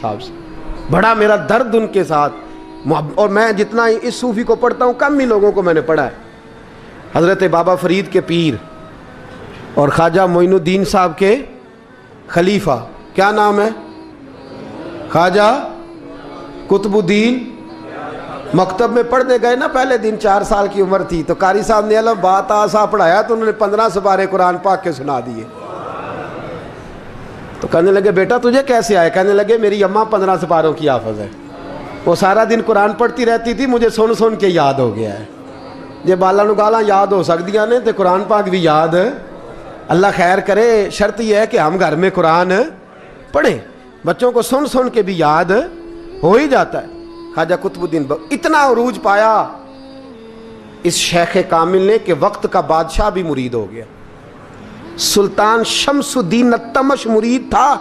صاحب سے, بڑا میرا درد ان کے ساتھ. اور میں جتنا ہی اس صوفی کو پڑھتا ہوں کم ہی لوگوں کو میں نے پڑھا ہے. حضرت بابا فرید کے پیر اور خواجہ معین الدین صاحب کے خلیفہ, کیا نام ہے؟ خواجہ قطب الدین. مکتب میں پڑھنے گئے نا پہلے دن, 4 سال کی عمر تھی, تو قاری صاحب نے الف با تا سا پڑھایا تو انہوں نے 15 سپارے قرآن پاک کے سنا دیے. تو کہنے لگے بیٹا تجھے کیسے آئے؟ کہنے لگے میری اماں 15 سپاروں کی حافظ ہے, وہ سارا دن قرآن پڑھتی رہتی تھی, مجھے سن کے یاد ہو گیا ہے. جے بالاں نوں گالاں یاد ہو سکدیاں نے تے قرآن پاک بھی یاد. اللہ خیر کرے, شرط یہ ہے کہ ہم گھر میں قرآن پڑھیں, بچوں کو سن کے بھی یاد ہو ہی جاتا ہے. خواجہ قطب الدین اتنا عروج پایا اس شیخ کامل نے کہ وقت کا بادشاہ بھی مرید ہو گیا. سلطان شمس الدین التمش مرید تھا,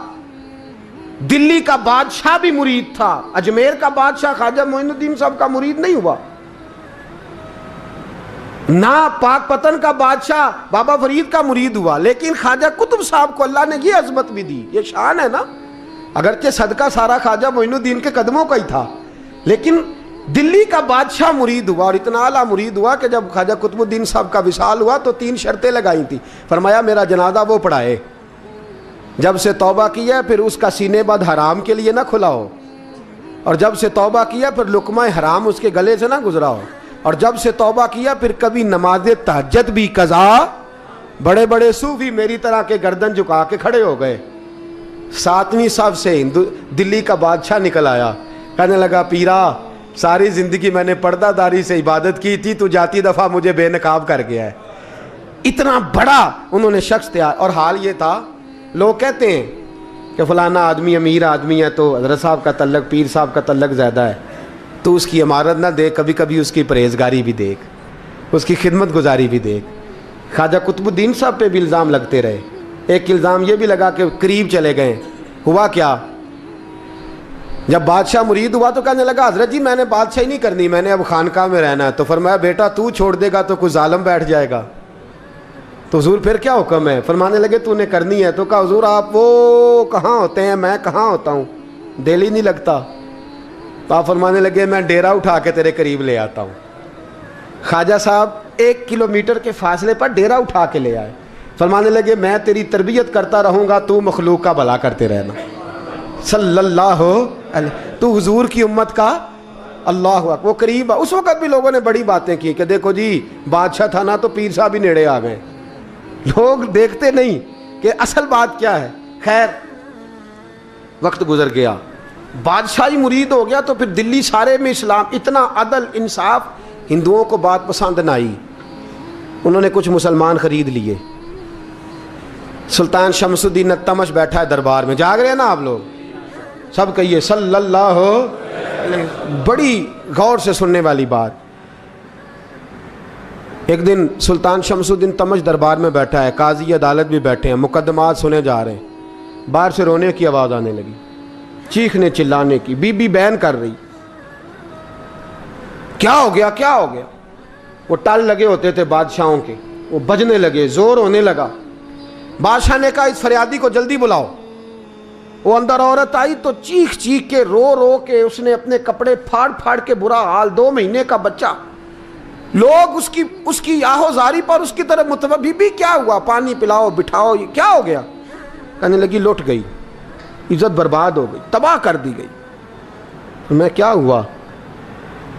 دلی کا بادشاہ بھی مرید تھا, اجمیر کا بادشاہ خواجہ معین الدین صاحب کا مرید نہیں ہوا, نہ پاک پتن کا بادشاہ بابا فرید کا مرید ہوا, لیکن خواجہ قطب صاحب کو اللہ نے یہ عظمت بھی دی. یہ شان ہے نا, اگرچہ صدقہ سارا خواجہ معین الدین کے قدموں کا ہی تھا, لیکن دلی کا بادشاہ مرید ہوا, اور اتنا اعلیٰ مرید ہوا کہ جب خواجہ قطب الدین صاحب کا وصال ہوا تو 3 شرطیں لگائی تھیں. فرمایا میرا جنازہ وہ پڑھائے, جب سے توبہ کیا پھر اس کا سینے بد حرام کے لیے نہ کھلا ہو, اور جب سے توبہ کیا پھر لقمہ حرام اس کے گلے سے نہ گزرا ہو, اور جب سے توبہ کیا پھر کبھی نماز تہجد بھی قضا. بڑے بڑے صوفی میری طرح کے گردن جھکا کے کھڑے ہو گئے. 7ویں صف سے دلی کا بادشاہ نکل آیا, کہنے لگا پیرا ساری زندگی میں نے پردہ داری سے عبادت کی تھی, تو جاتی دفعہ مجھے بے نقاب کر گیا ہے. اتنا بڑا انہوں نے شخص تیار. اور حال یہ تھا, لوگ کہتے ہیں کہ فلانا آدمی امیر آدمی ہے تو حضرت صاحب کا تعلق, پیر صاحب کا تعلق زیادہ ہے, تو اس کی عمارت نہ دیکھ, کبھی کبھی اس کی پرہیزگاری بھی دیکھ, اس کی خدمت گزاری بھی دیکھ. خواجہ قطب الدین صاحب پہ بھی الزام لگتے رہے. ایک الزام یہ بھی لگا کہ قریب چلے گئے. ہوا کیا, جب بادشاہ مرید ہوا تو کہنے لگا حضرت جی میں نے بادشاہی نہیں کرنی, میں نے اب خانقاہ میں رہنا ہے. تو فرمایا بیٹا تو چھوڑ دے گا تو کوئی ظالم بیٹھ جائے گا. تو حضور پھر کیا حکم ہے؟ فرمانے لگے تو نے کرنی ہے. تو کہا حضور آپ وہ کہاں ہوتے ہیں, میں کہاں ہوتا ہوں, دل ہی نہیں لگتا. تو آپ فرمانے لگے میں ڈیرا اٹھا کے تیرے قریب لے آتا ہوں. خواجہ صاحب 1 کلومیٹر کے فاصلے پر ڈیرا اٹھا کے لے آئے. فرمانے لگے میں تیری تربیت کرتا رہوں گا, تو مخلوق کا بھلا کرتے رہنا. صلی اللہ علیہ, تو حضور کی امت کا اللہ اکبر. وہ قریب, اس وقت بھی لوگوں نے بڑی باتیں کی کہ دیکھو جی بادشاہ تھا نا تو پیر صاحب ہی نیڑے آ گئے. لوگ دیکھتے نہیں کہ اصل بات کیا ہے. خیر وقت گزر گیا, بادشاہی مرید ہو گیا, تو پھر دلی سارے میں اسلام, اتنا عدل انصاف, ہندوؤں کو بات پسند نہ آئی. انہوں نے کچھ مسلمان خرید لیے. سلطان شمس الدین التمش بیٹھا ہے دربار میں, جاگ رہے ہیں نا آپ لوگ, سب کہیے صلی اللہ علیہ. بڑی غور سے سننے والی بات. ایک دن سلطان شمس الدین تمش دربار میں بیٹھا ہے, قاضی عدالت بھی بیٹھے ہیں, مقدمات سنے جا رہے ہیں. باہر سے رونے کی آواز آنے لگی, چیخنے چلانے کی. بی بی بیان کر رہی, کیا ہو گیا کیا ہو گیا. وہ ٹال لگے ہوتے تھے بادشاہوں کے, وہ بجنے لگے, زور ہونے لگا. بادشاہ نے کہا اس فریادی کو جلدی بلاؤ. وہ اندر عورت آئی تو چیخ چیخ کے رو رو کے اس نے اپنے کپڑے پھاڑ پھاڑ کے, برا حال, 2 مہینے کا بچہ. لوگ اس کی آہو زاری پر اس کی طرف متوجہ. بی بی کیا ہوا, پانی پلاؤ بٹھاؤ, یہ کیا ہو گیا. کہنے لگی لٹ گئی, عزت برباد ہو گئی, تباہ کر دی گئی. میں کیا ہوا؟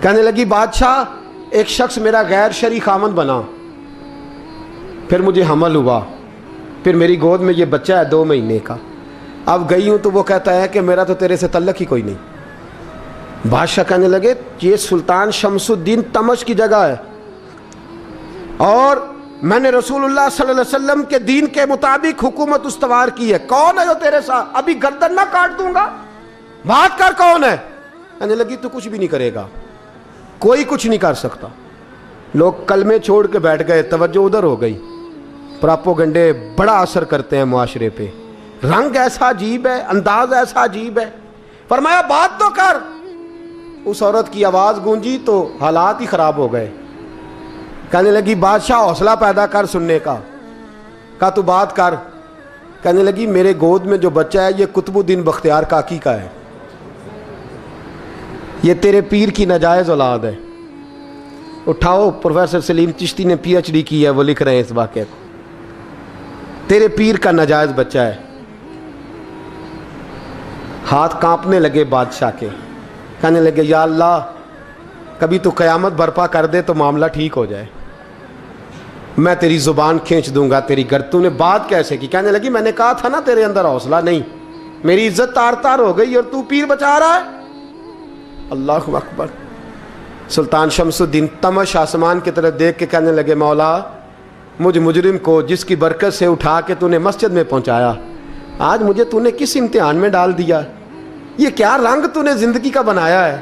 کہنے لگی بادشاہ ایک شخص میرا غیر شرعی خامند بنا, پھر مجھے حمل ہوا, پھر میری گود میں یہ بچہ ہے 2 مہینے کا. اب گئی ہوں تو وہ کہتا ہے کہ میرا تو تیرے سے تعلق ہی کوئی نہیں. بادشاہ کہنے لگے یہ سلطان شمس الدین تمش کی جگہ ہے, اور میں نے رسول اللہ صلی اللہ علیہ وسلم کے دین کے مطابق حکومت استوار کی ہے. کون ہے جو تیرے ساتھ؟ ابھی گردن نہ کاٹ دوں گا, بات کر کون ہے. کہنے لگی تو کچھ بھی نہیں کرے گا, کوئی کچھ نہیں کر سکتا. لوگ کلمے چھوڑ کے بیٹھ گئے, توجہ ادھر ہو گئی. پراپوگنڈے بڑا اثر کرتے ہیں معاشرے پہ. رنگ ایسا عجیب ہے, انداز ایسا عجیب ہے. فرمایا بات تو کر. اس عورت کی آواز گونجی تو حالات ہی خراب ہو گئے. کہنے لگی بادشاہ حوصلہ پیدا کر سننے کا. کہا تو بات کر. کہنے لگی میرے گود میں جو بچہ ہے یہ قطب الدین بختیار کاکی کا ہے. یہ تیرے پیر کی ناجائز اولاد ہے. اٹھاؤ, پروفیسر سلیم چشتی نے PhD کی ہے, وہ لکھ رہے ہیں اس واقعے کو. تیرے پیر کا ناجائز بچہ ہے. ہاتھ کانپنے لگے بادشاہ کے, کہنے لگے یا اللہ کبھی تو قیامت برپا کر دے تو معاملہ ٹھیک ہو جائے, میں تیری زبان کھینچ دوں گا تیری گر. تو نے بات کیسے کی؟ کہنے لگی میں نے کہا تھا نا تیرے اندر حوصلہ نہیں, میری عزت تار تار ہو گئی اور تو پیر بچا رہا ہے. اللہ اکبر. سلطان شمس الدین تمش آسمان کی طرف دیکھ کے کہنے لگے مولا مجھ مجرم کو جس کی برکت سے اٹھا کے تو نے مسجد میں پہنچایا, آج مجھے تو نے کس امتحان میں ڈال دیا؟ یہ کیا رنگ تو نے زندگی کا بنایا ہے؟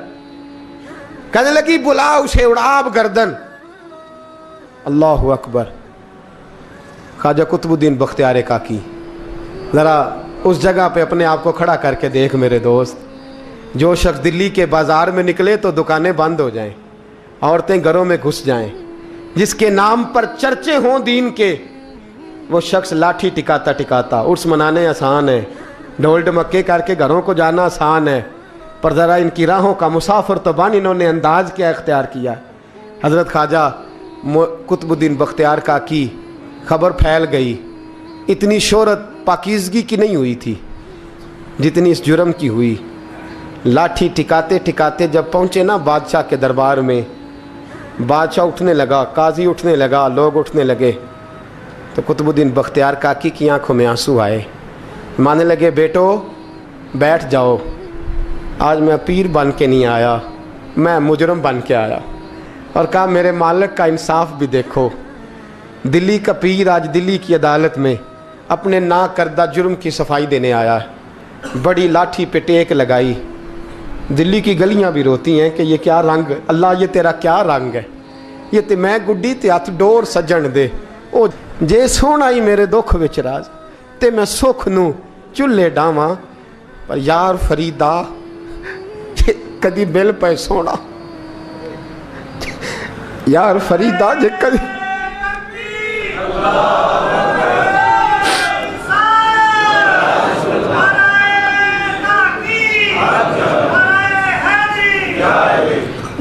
کہنے لگی بلا اسے, اڑا اب گردن. اللہ اکبر. خواجہ قطب الدین بختیار کاکی, ذرا اس جگہ پہ اپنے آپ کو کھڑا کر کے دیکھ میرے دوست. جو شخص دلی کے بازار میں نکلے تو دکانیں بند ہو جائیں, عورتیں گھروں میں گھس جائیں, جس کے نام پر چرچے ہوں دین کے, وہ شخص لاٹھی ٹکاتا ٹکاتا. عرس منانے آسان ہے, ڈھول ڈمکے کر کے گھروں کو جانا آسان ہے, پر ذرا ان کی راہوں کا مسافر تو بن انہوں نے انداز کیا اختیار کیا. حضرت خواجہ قطب الدین بختیار کاکی, خبر پھیل گئی. اتنی شہرت پاکیزگی کی نہیں ہوئی تھی جتنی اس جرم کی ہوئی. لاٹھی ٹکاتے ٹکاتے جب پہنچے نا بادشاہ کے دربار میں, بادشاہ اٹھنے لگا, قاضی اٹھنے لگا, لوگ اٹھنے لگے, تو قطب الدین بختیار کاکی کی آنکھوں میں آنسو آئے. مانے لگے بیٹو بیٹھ جاؤ, آج میں پیر بن کے نہیں آیا, میں مجرم بن کے آیا. اور کہا میرے مالک کا انصاف بھی دیکھو, دلی کا پیر آج دلی کی عدالت میں اپنے نا کردہ جرم کی صفائی دینے آیا ہے. بڑی لاٹھی پہ ٹیک لگائی. دلی کی گلیاں بھی روتی ہیں کہ یہ کیا رنگ, اللہ یہ تیرا کیا رنگ ہے, یہ تے میں گڈی تے ہاتھ ڈور سجن دے, او جے سونا ہی میرے دکھ وچ راز, تے میں سکھ نو چولہے ڈاواں, پر یار فریدا کدی بل پہ سونا, یار فریدا جے کدی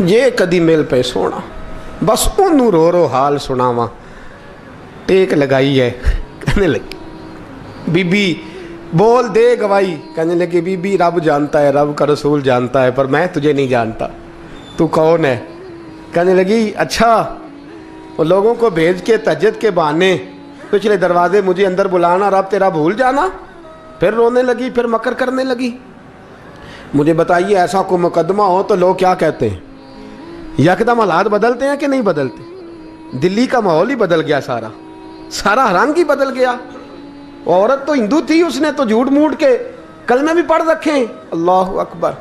یہ کدی مل پہ سونا, بس انہوں رو رو حال سناواں. ٹیک لگائی ہے, کہنے لگی بی بی بول دے گواہی. کہنے لگی بی بی رب جانتا ہے, رب کا رسول جانتا ہے, پر میں تجھے نہیں جانتا, تو کون ہے؟ کہنے لگی اچھا وہ لوگوں کو بھیج کے تہجد کے بہانے پچھلے دروازے مجھے اندر بلانا, رب تیرا بھول جانا. پھر رونے لگی, پھر مکر کرنے لگی. مجھے بتائیے ایسا کوئی مقدمہ ہو تو لوگ کیا کہتے ہیں؟ یکدم حالات بدلتے ہیں کہ نہیں بدلتے؟ دلی کا ماحول ہی بدل گیا, سارا رنگ ہی بدل گیا. عورت تو ہندو تھی, اس نے تو جھوٹ موٹ کے کلمے بھی پڑھ رکھے ہیں. اللہ اکبر.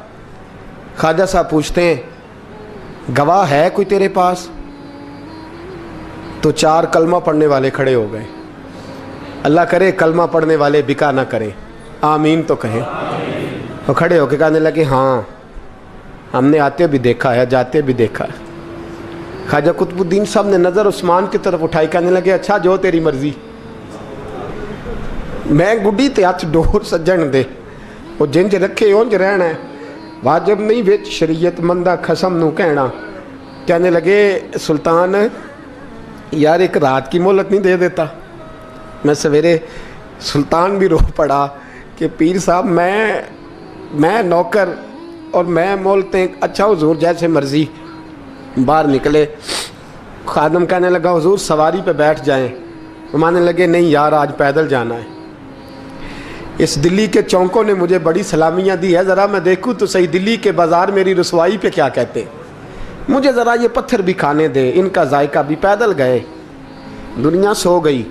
خواجہ صاحب پوچھتے ہیں گواہ ہے کوئی تیرے پاس؟ تو 4 کلمہ پڑھنے والے کھڑے ہو گئے. اللہ کرے کلمہ پڑھنے والے بکا نہ کریں, آمین تو کہیں. وہ کھڑے ہو کے کہنے لگے ہاں ہم نے آتے بھی دیکھا ہے, جاتے بھی دیکھا ہے. خواجہ قطب الدین صاحب نے نظر عثمان کی طرف اٹھائی, کہنے لگے اچھا جو تیری مرضی, میں گڈی تے ہاتھ ڈور سجن دے, وہ جنج رکھے اونج رہنا ہے, واجب نہیں وچ شریعت مندہ خسم نو کہنا. کہنے لگے سلطان یار ایک رات کی مہلت نہیں دے دیتا؟ میں سویرے سلطان بھی رو پڑا کہ پیر صاحب میں نوکر اور میں مولتے. اچھا حضور جیسے مرضی. باہر نکلے, خادم کہنے لگا حضور سواری پہ بیٹھ جائیں. مانے لگے نہیں یار آج پیدل جانا ہے. اس دلی کے چونکوں نے مجھے بڑی سلامیاں دی ہے, ذرا میں دیکھوں تو صحیح دلی کے بازار میری رسوائی پہ کیا کہتے, مجھے ذرا یہ پتھر بھی کھانے دے. ان کا ذائقہ بھی. پیدل گئے, دنیا سو گئی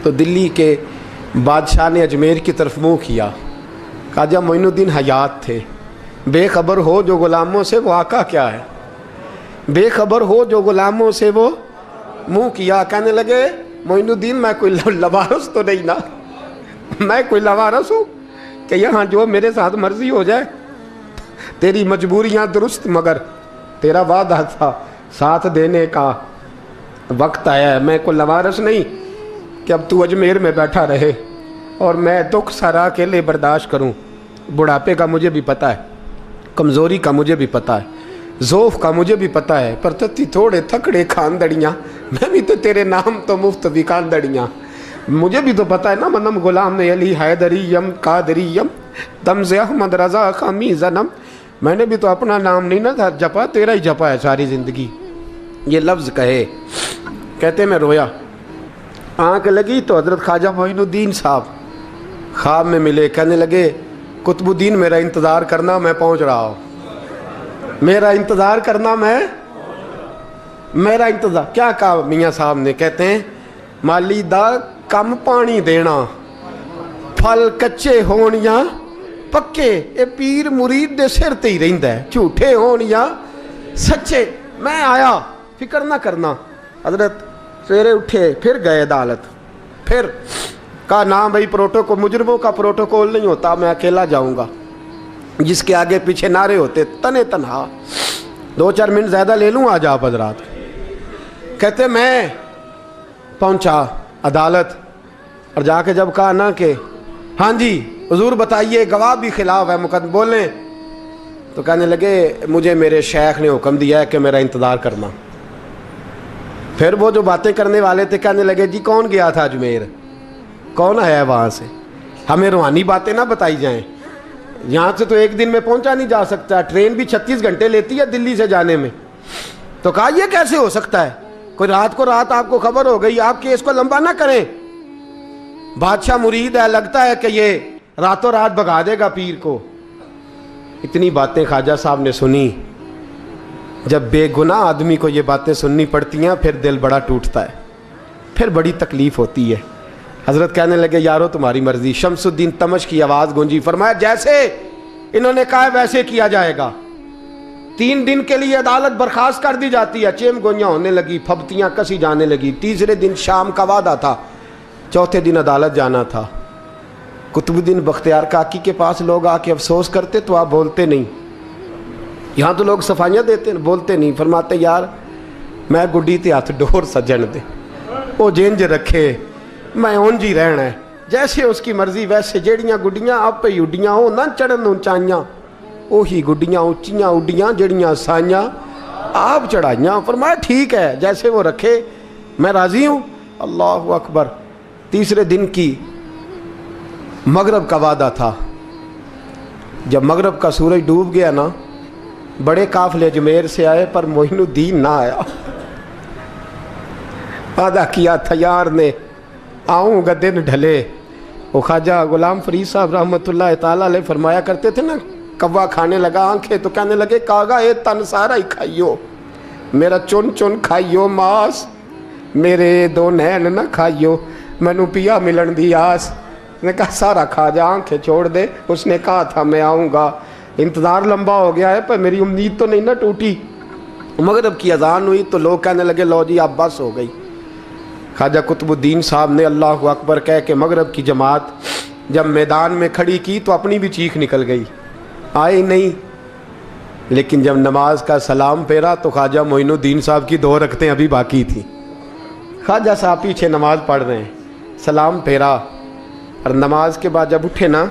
تو دلی کے بادشاہ نے اجمیر کی طرف منہ کیا. خواجہ معین الدین حیات تھے. بے خبر ہو جو غلاموں سے وہ آقا کیا ہے, بے خبر ہو جو غلاموں سے وہ منہ کیا. کہنے لگے معین الدین میں کوئی لوارس تو نہیں نا, میں کوئی لوارس ہوں کہ یہاں جو میرے ساتھ مرضی ہو جائے؟ تیری مجبوریاں درست, مگر تیرا وعدہ تھا ساتھ دینے کا, وقت آیا ہے. میں کوئی لوارس نہیں کہ اب تو اجمیر میں بیٹھا رہے اور میں دکھ سارا اکیلے برداشت کروں. بڑھاپے کا مجھے بھی پتہ ہے. کمزوری کا مجھے بھی پتہ ہے, ذوف کا مجھے بھی پتہ ہے, پر تتی تھوڑے تھکڑے خاندڑیاں, میں بھی تو تیرے نام تو مفت بھی خاندڑیاں, مجھے بھی تو پتہ ہے نا, منم غلام علی حیدریم قادریم تمز احمد رضا خامی زنم, میں نے بھی تو اپنا نام نہیں نا جپا, تیرا ہی جپا ہے ساری زندگی. یہ لفظ کہے, کہتے میں رویا, آنکھ لگی تو حضرت خواجہ معین الدین صاحب خواب میں ملے, کہنے لگے قطب الدین میرا انتظار کرنا, میں پہنچ رہا ہوں, میرا انتظار کرنا, میرا انتظار. کیا کہا میاں صاحب نے؟ کہتے ہیں مالی دا کم پانی دینا, پھل کچے ہون یا پکے, اے پیر مرید دے سر تے ہی رہندا ہے, جھوٹے ہون یا سچے. میں آیا, فکر نہ کرنا. حضرت سویرے اٹھے, پھر گئے عدالت, پھر کہا نہ بھائی پروٹوکول, مجرموں کا پروٹوکول نہیں ہوتا, میں اکیلا جاؤں گا. جس کے آگے پیچھے نعرے ہوتے تنے تنہا, 2-4 منٹ زیادہ لے لوں آج آپ حضرات. کہتے میں پہنچا عدالت, اور جا کے جب کہا نا کہ ہاں جی حضور بتائیے, گواہ بھی خلاف ہے, مقدمہ بولیں, تو کہنے لگے مجھے میرے شیخ نے حکم دیا ہے کہ میرا انتظار کرنا. پھر وہ جو باتیں کرنے والے تھے کہنے لگے جی کون گیا تھا اجمیر, کون آیا ہے وہاں سے, ہمیں روحانی باتیں نہ بتائی جائیں, یہاں سے تو ایک دن میں پہنچا نہیں جا سکتا, ٹرین بھی 36 گھنٹے لیتی ہے دلی سے جانے میں. تو کہا یہ کیسے ہو سکتا ہے, کوئی رات کو رات آپ کو خبر ہو گئی, آپ کیس کو لمبا نہ کریں, بادشاہ مرید ہے, لگتا ہے کہ یہ راتوں رات بھگا دے گا پیر کو. اتنی باتیں خواجہ صاحب نے سنی. جب بے گناہ آدمی کو یہ باتیں سننی پڑتی ہیں پھر دل بڑا ٹوٹتا ہے, پھر بڑی تکلیف ہوتی ہے. حضرت کہنے لگے یارو تمہاری مرضی. شمس الدین تمش کی آواز گونجی, فرمایا جیسے انہوں نے کہا ویسے کیا جائے گا. 3 دن کے لیے عدالت برخاست کر دی جاتی ہے. چیم گوئیاں ہونے لگی, پھبتیاں کسی جانے لگی. تیسرے دن شام کا وعدہ تھا, چوتھے دن عدالت جانا تھا. قطب الدین بختیار کاکی کے پاس لوگ آ کے افسوس کرتے تو آپ بولتے نہیں. یہاں تو لوگ صفائیاں دیتے بولتے نہیں. فرماتے یار میں گڈی تے ہاتھ ڈور سجن دے, وہ جینج رکھے, میں اونج ہی رہنا ہے, جیسے اس کی مرضی ویسے. جیڑیاں گڈیاں آپ پہ اڈیاں ہو نہ چڑھن اونچائیاں, وہی گڈیاں اونچیاں اڈیاں جڑیاں سائیاں آپ چڑھائیاں. فرمایا ٹھیک ہے جیسے وہ رکھے, میں راضی ہوں. اللہ اکبر. تیسرے دن کی مغرب کا وعدہ تھا. جب مغرب کا سورج ڈوب گیا نا, بڑے قافلے اجمیر سے آئے پر معین الدین نہ آیا. وعدہ کیا تھا یار نے, آؤں گا دن ڈھلے. وہ خواجہ غلام فرید صاحب رحمۃ اللہ تعالیٰ علیہ فرمایا کرتے تھے نا, کوا کھانے لگا آنکھیں تو کہنے لگے کاغا اے تن سارا ہی کھائیو, میرا چن چن کھائیو ماس, میرے 2 نین نہ کھائیو, مینو پیا ملن دی آس. نے کہا سارا کھا جا, آنکھیں چھوڑ دے. اس نے کہا تھا میں آؤں گا, انتظار لمبا ہو گیا ہے پر میری امید تو نہیں نہ ٹوٹی. مغرب کی اذان ہوئی تو لوگ کہنے لگے لو جی اب بس ہو گئی. خواجہ قطب الدین صاحب نے اللہ اکبر کہہ کے مغرب کی جماعت جب میدان میں کھڑی کی تو اپنی بھی چیخ نکل گئی, آئے نہیں. لیکن جب نماز کا سلام پھیرا تو خواجہ معین الدین صاحب کی 2 رکعتیں ابھی باقی تھیں. خواجہ صاحب پیچھے نماز پڑھ رہے ہیں, سلام پھیرا, اور نماز کے بعد جب اٹھے نا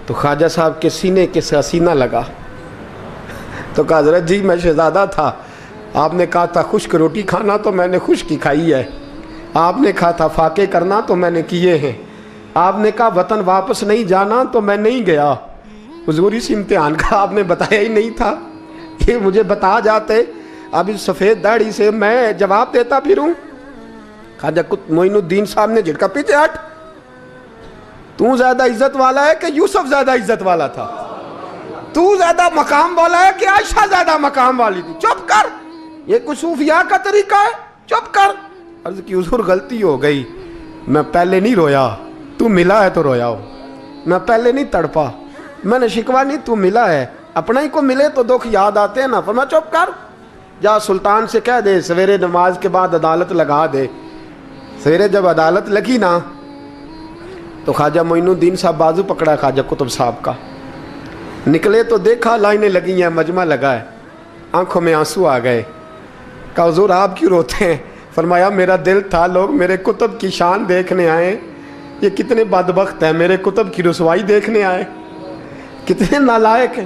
تو خواجہ صاحب کے سینے کے سینہ لگا. تو کہا حضرت جی میں شہزادہ تھا, آپ نے کہا تھا خشک روٹی کھانا تو میں نے خشک کی کھائی ہے, آپ نے کہا تھا فاقے کرنا تو میں نے کیے ہیں, آپ نے کہا وطن واپس نہیں جانا تو میں نہیں گیا. حضور اس امتحان کا آپ نے بتایا ہی نہیں تھا, یہ مجھے بتا جاتے اب اس سفید داڑھی سے میں جواب دیتا پھروں. خواجہ معین الدین صاحب نے جھٹکا, پیچھے ہٹ, تو زیادہ عزت والا ہے کہ یوسف زیادہ عزت والا تھا, تو زیادہ مقام والا ہے کہ عائشہ زیادہ مقام والی تھی, چپ کر, یہ کوئی صوفیاء کا طریقہ ہے, چپ کر. عرض کی حضور غلطی ہو گئی, میں پہلے نہیں رویا, تو ملا ہے تو رویا ہو, میں پہلے نہیں تڑپا, میں نے شکوا نہیں, تو ملا ہے, اپنا ہی کو ملے تو دکھ یاد آتے ہیں نا. فرمایا چپ کر, جا سلطان سے کہہ دے سویرے نماز کے بعد عدالت لگا دے. سویرے جب عدالت لگی نا تو خواجہ معین الدین صاحب بازو پکڑا خواجہ قطب صاحب کا, نکلے تو دیکھا لائنیں لگی ہیں, مجمع لگا ہے, آنکھوں میں آنسو آ گئے. کہا حضور آپ کیوں روتے ہیں؟ فرمایا میرا دل تھا لوگ میرے کتب کی شان دیکھنے آئے, یہ کتنے بدبخت ہیں, میرے کتب کی رسوائی دیکھنے آئے, کتنے نالائق ہیں.